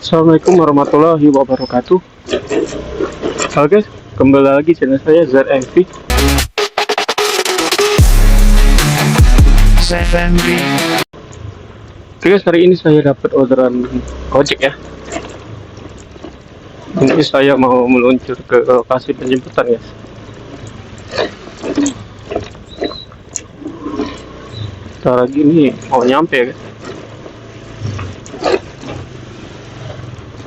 Assalamualaikum warahmatullahi wabarakatuh. Oke, kembali lagi channel saya ZMV. Oke guys, hari ini saya dapat orderan ojek ya. Ini saya mau meluncur ke lokasi penjemputan guys. Sebentar lagi ini mau nyampe ya guys.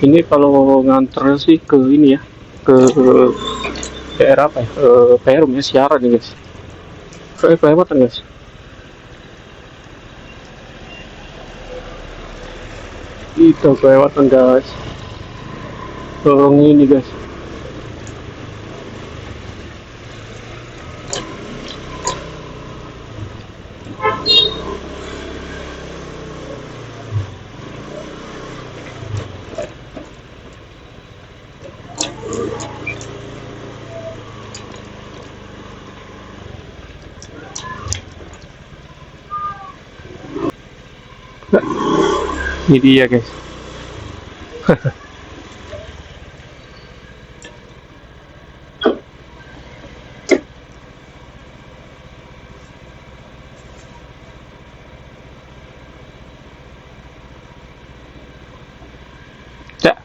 Ini kalau nganter sih ke ini ya, ke daerah apa ya, Perum ya, siaran nih guys. Kelewatan guys. Itu kelewatan guys. Tolong ini guys. Ini dia guys. Ya.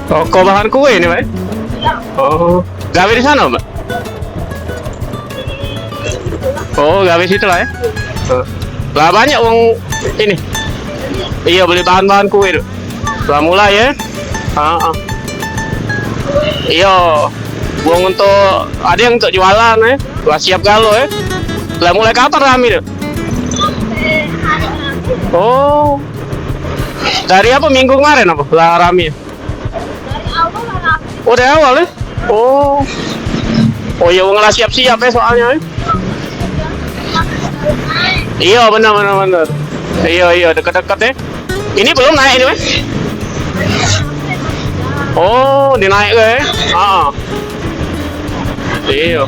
Toko bahan kue ini, Mbak? Oh, gawe di sana, Mbak? Oh, gawe situ lah ya? Lah banyak uang ini. Iya, beli bahan-bahan kue itu. Lah mulai ya? Iya, uang untuk ada yang untuk jualan ya? Lah siap galo ya? Lah mulai kapan rame itu? Oh, dari apa minggu kemarin apa? Lah rame. Oh dari awal ya? Oh iya ngelah siap-siap ya soalnya ya? Iya benar. Iya dekat-dekat ya. Ini belum naik ini Mas? Oh dinaik ya? Iya.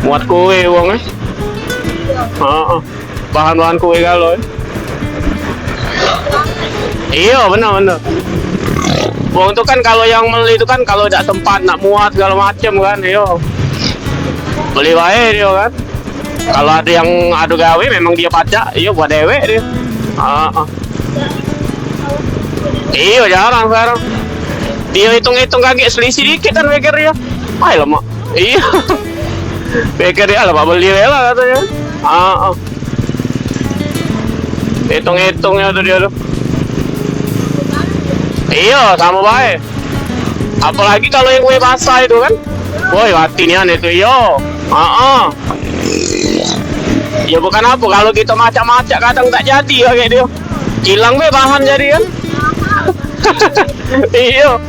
Muat kue uang ya? Bahan-bahan kue kalau ya? Iya benar. Wong itu kan kalau yang beli itu kan kalau tidak tempat nak muat segala macam kan, yo beli wae dia kan. Kalau ada yang adu gawe memang dia pacak, iya buat dewek dia. Iya jarang sekarang. Dia hitung-hitung kaget selisih dikit kan pikir dia. Ay lama. Iya. Pikir dia lah beli lah katanya. Hitung-hitungnya tuh dia tuh. Iya sama baik. Apalagi kalau yang kue basah itu kan. Woi watinian itu yo. Ya bukan apa kalau kita macam-macam kadang tak jadi ya kayak dia. Hilang be bahan jadi kan. Iya.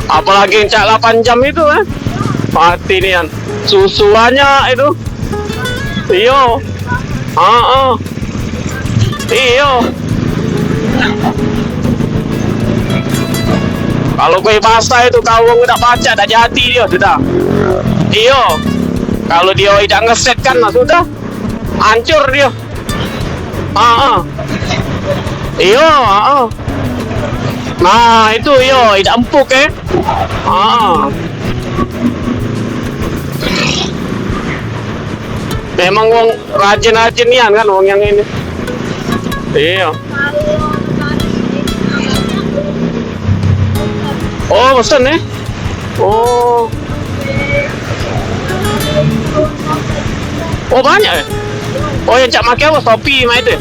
Apalagi yang cak 8 jam itu kan. Watinian. Susuannya itu. Iya. Iya. Kalau kue basah itu kau tidak baca tak jadi dia sudah. Iya. Kalau dia tidak ngeset kan sudah hancur dia. Iya. Nah itu iya tidak empuk Memang wong rajin-rajin nian kan wong yang ini. Iya. Oh, pesen ya? Oh. Oh, banyak ya? Oh, yang cak make apa? Shopee mah itu.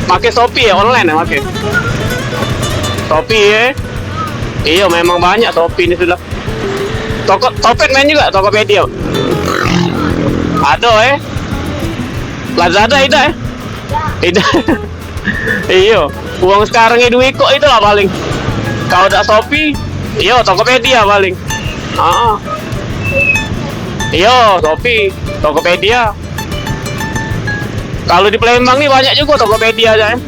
Make Shopee ya, online ya make. Shopee ya. Iya, memang banyak Shopee ini sudah. Topet main juga, Tokopedia. Ada Lazada itu Tidak. Iya, uang sekarang itu kok itulah paling. Kalau udah Shopee, iya Tokopedia paling. Iya Shopee, Tokopedia. Kalau di Palembang nih banyak juga Tokopedia aja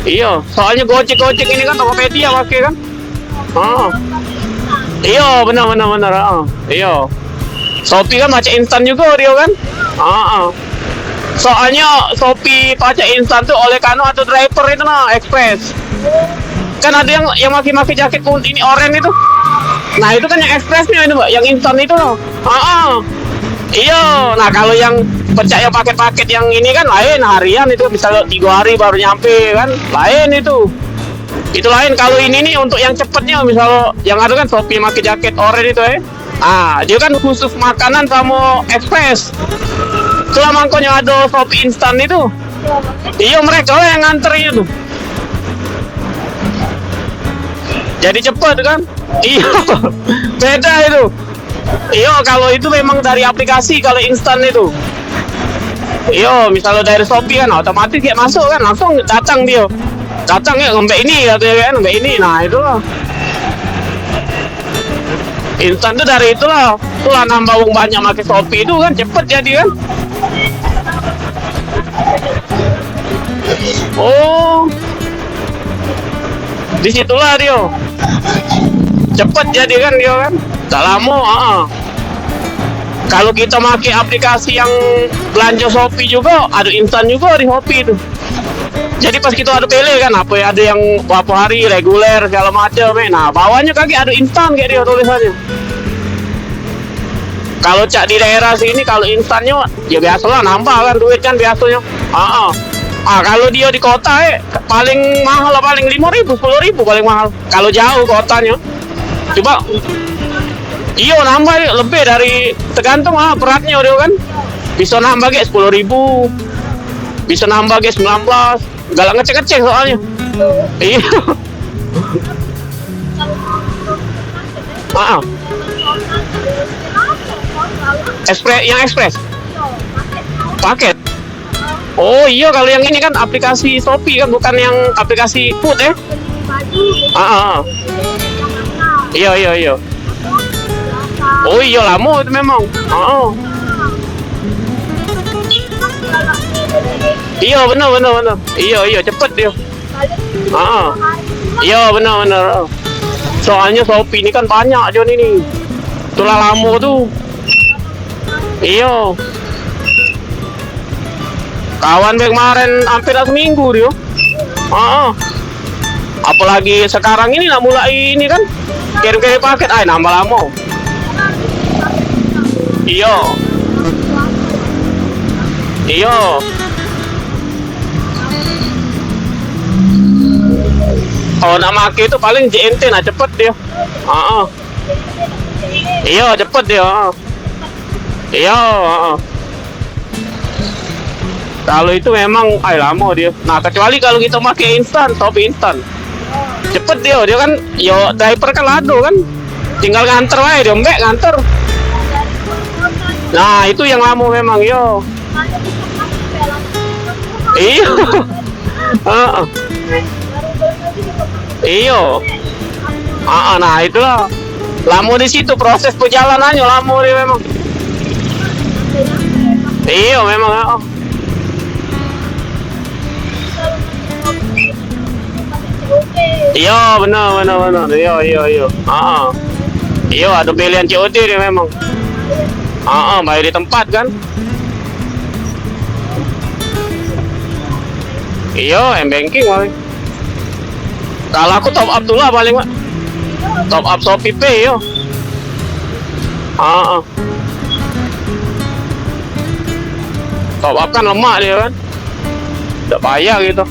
Iya, soalnya Gojek ini kan Tokopedia pakai kan. Iya benar. Iya. Shopee kan macam instan juga dia kan. Soalnya Shopee pajak instan tuh oleh karena atau driver itu express. Kan ada yang maki-maki jaket kuning ini oranye itu. Nah itu kan yang ekspresnya itu mbak, yang instan itu loh. Iya. Nah kalau yang percaya paket-paket yang ini kan lain harian itu bisa 3 hari baru nyampe kan, lain itu. Itu lain. Kalau ini nih untuk yang cepetnya misal yang ada kan Shopee maki jaket oranye itu dia kan khusus makanan sama ekspres. Itulah makanya ada Shopee instan itu. Iya mereka lah yang nganternya tuh. Jadi cepet kan? Iya, beda itu. Iya, kalau itu memang dari aplikasi kalau instan itu. Iya, misalnya dari Shopee kan otomatis kayak masuk kan, langsung datang dia. Datang ya sampai ini katanya kan, sampai ini. Nah, itulah. Instan itu dari itulah. Itulah nambah uang banyak pakai Shopee itu kan cepet jadi kan. Oh. Disitulah dia cepet jadi kan dia kan tak lama. Kalau kita pakai aplikasi yang belanja Shopee juga ada instan juga di Shopee itu. Jadi pas kita ada pilih kan apa ya, ada yang berapa hari reguler segala macam nah bawahnya kaki ada instan kayak dia tulisannya. Kalau cak di daerah sini kalau instannya ya biasalah nambah kan duit kan biasanya. Kalau dia di kota paling mahal lah paling 5.000 10.000 paling mahal. Kalau jauh kotanya. Coba. Iya nambah lebih dari tergantung beratnya dia kan. Bisa nambah kayak 10.000. Bisa nambah kayak 19. Galak ngecek-ngecek soalnya. Iya. Ekspres. Paket. Oh iya kalau yang ini kan aplikasi Shopee kan bukan yang aplikasi food Iya. Oh iya lama itu memang. Iya benar. Iya cepet dia. Iya benar. Soalnya Shopee ini kan banyak aja nih. Itulah lama tuh. Iya. Kawan kemarin hampir seminggu dia. Apalagi sekarang ini nak mulai ini kan kirim-kirim paket nambah lama. Iya. Iya. Kalau nak make itu paling JNT nah cepet dia. Iya cepet dia. Iya. Kalau itu memang lama dia. Nah kecuali kalau kita pakai instan, Shopee instan, cepet dia kan. Yo diaper kan lado kan, tinggal nganter aja dia, mbak nganter. Nah itu yang lama memang yo. Iya. Iya. Nah itulah. Lama di situ proses perjalanannya lama dia memang. Iya memang. Iya benar. Iya. Iya ada pilihan COD dia memang. Bayar di tempat kan. Iya M-banking paling. Kalau aku top up dulu lah paling, Mak. Top up Shopee Pay yo. Top up kan lemak dia kan. Udah payah gitu.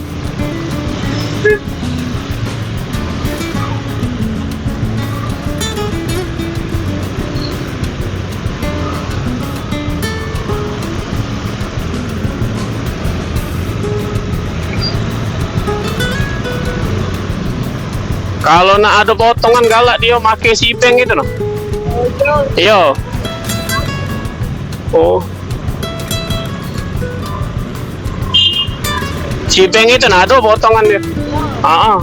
Kalau nak ada potongan galak dia make si bank itu noh. Iya. Oh. Si bank itu nah ada potongan dia.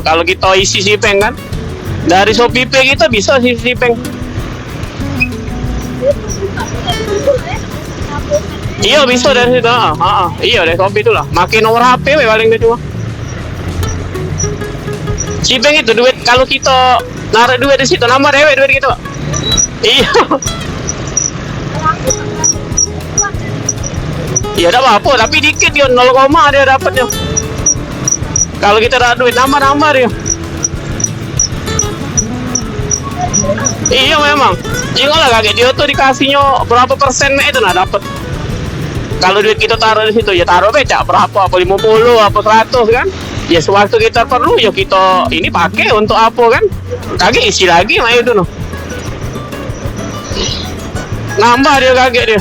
Kalau kita isi si bank kan dari Shopee Pay kita bisa si bank. Iya bisa dari situ. Iya dari Shopee itulah. Makin nomor HP paling dia cuma. Si bank itu duit kalau kita naruh duit di situ nambah dewek duit gitu. Iya. Iya ada apa tapi dikit dia 0, dia dapatnya. Kalau kita ada duit nambah dia. Iya memang. Jangan lah kaget dia tuh dikasihnya berapa persen itu nah dapat. Kalau duit kita taruh di situ ya taruh becak berapa, apa 50 apa 100 kan. Ya sewaktu kita perlu ya kita ini pakai untuk apa kan, kaget isi lagi mah itu noh. Nambah dia kaget dia.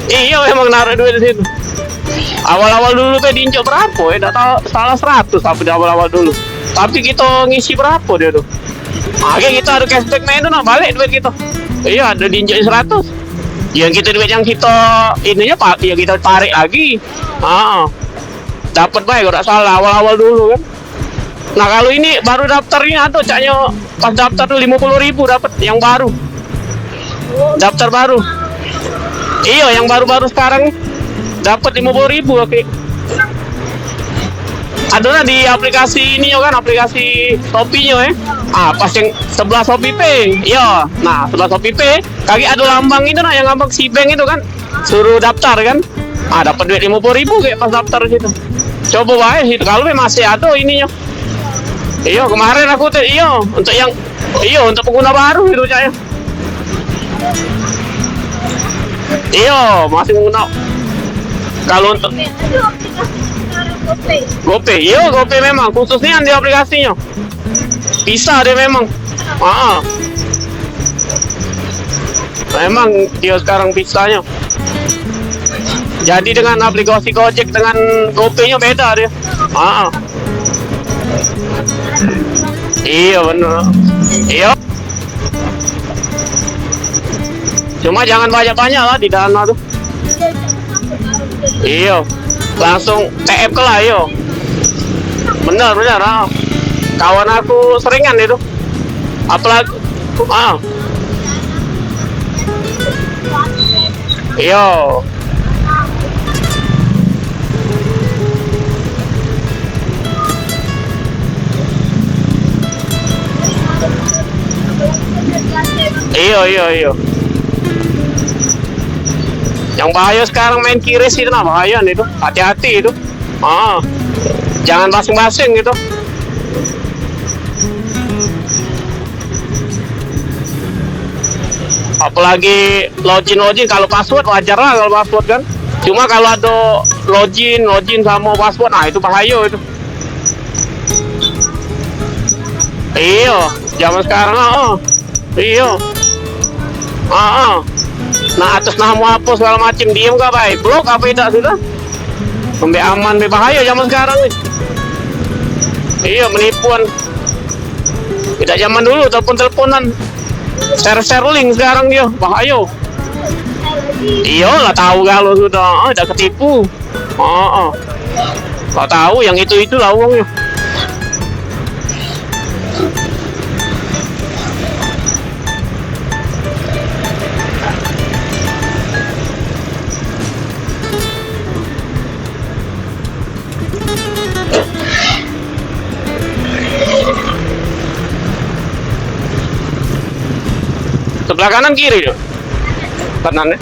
Iya memang naruh duit di situ. Awal-awal dulu tuh diinjak berapa ya, tidak tahu salah 100 tapi di awal-awal dulu. Tapi kita ngisi berapa dia tuh. Akhirnya kita ada cashback main itu nah balik duit kita. Iya ada diinjak 100. Yang kita duit yang kita ininya pak, ya kita tarik lagi. Dapat baik kalau salah awal-awal dulu kan. Nah kalau ini baru daftarnya tuh caknya pas daftar tuh 50.000 dapat yang baru. Daftar baru. Iya yang baru-baru sekarang dapat 50.000 oke. Ada di aplikasi ini kan, aplikasi Shopee-nya pas yang sebelah Shopee Pay. Iya. Nah, sebelah Shopee Pay, kaki ada lambang itu nah, yang lambang si bank itu kan. Suruh daftar kan. Dapat duit 50.000 kayak pas daftar situ. Coba bae situ kalau masih ada ininya. Iya, kemarin aku tuh untuk pengguna baru itu saya. Iya, masih pengguna. Kalau untuk GoPay, iya GoPay memang khususnya di aplikasinya. Bisa dia memang. Memang dia sekarang bisanya. Jadi dengan aplikasi Gojek dengan GoPay-nya beda dia. Iya benar. Iya. Cuma jangan banyak-banyak lah di dana tuh. Iya. Langsung TF ke lah yo. Benar kawan aku seringan itu apalagi iya iya yang bahaya sekarang main kiris itu nah bahaya itu, hati-hati itu. Jangan basing-basing gitu. apalagi login kalau password wajar lah kalau password kan. Cuma kalau ada login sama password, nah itu bahaya itu. Iya, zaman sekarang iya. Nah atas nama apa segala macam diem gak baik, blok apa tidak sudah. Sampai aman, sampai bahaya zaman sekarang nih. Iya, menipuan. Tidak zaman dulu telepon-teleponan. Share link sekarang dia, bahaya. Iya lah tahu kalau sudah udah ketipu. Nggak tahu yang itu lah uangnya. Sebelah kanan kiri tuh. Kanan ya.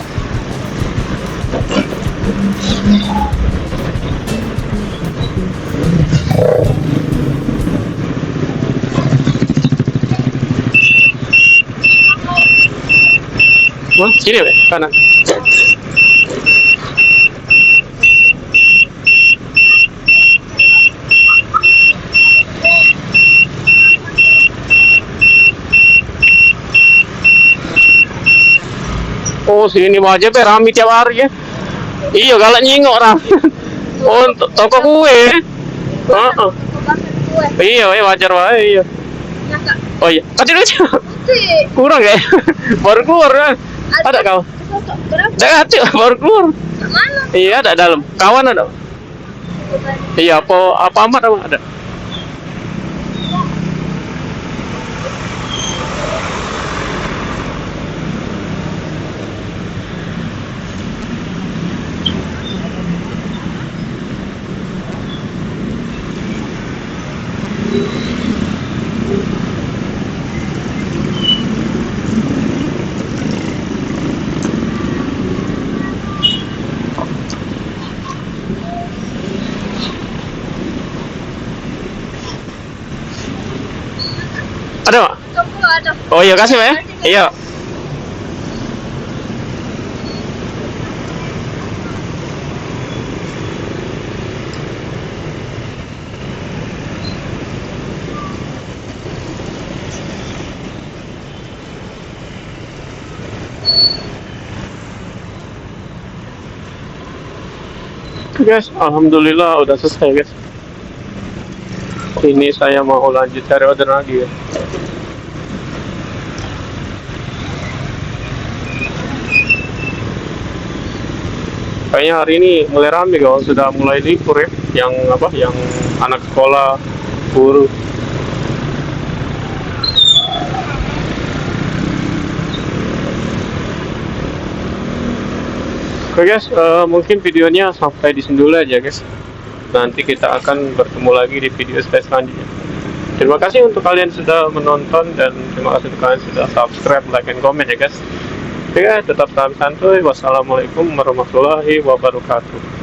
Wah, sini be, kanan. Oh, sini aja be rame tiap hari ya. Iya, galak nyingok rame. Oh, toko kue. Iya, wajar wae iya. Oh iya, tadi lucu. Kurang ya? Baru keluar kan? Ada kau? Ada baru keluar. Mana? Iya, ada dalam. Kawan ada. Iya, apa amat ada. Ada Mak? Ada. Oh iya, kasih ya. Iya. Guys, alhamdulillah udah selesai guys. Ini saya mau lanjut cari order lagi ya. Kayaknya hari ini mulai rame kalau sudah mulai libur ya. Yang anak sekolah, guru. Oke guys, mungkin videonya sampai di sini dulu aja guys. Nanti kita akan bertemu lagi di video selanjutnya. Terima kasih untuk kalian sudah menonton dan terima kasih untuk kalian sudah subscribe, like, and comment ya guys. Oke, tetap salam santuy. Wassalamualaikum warahmatullahi wabarakatuh.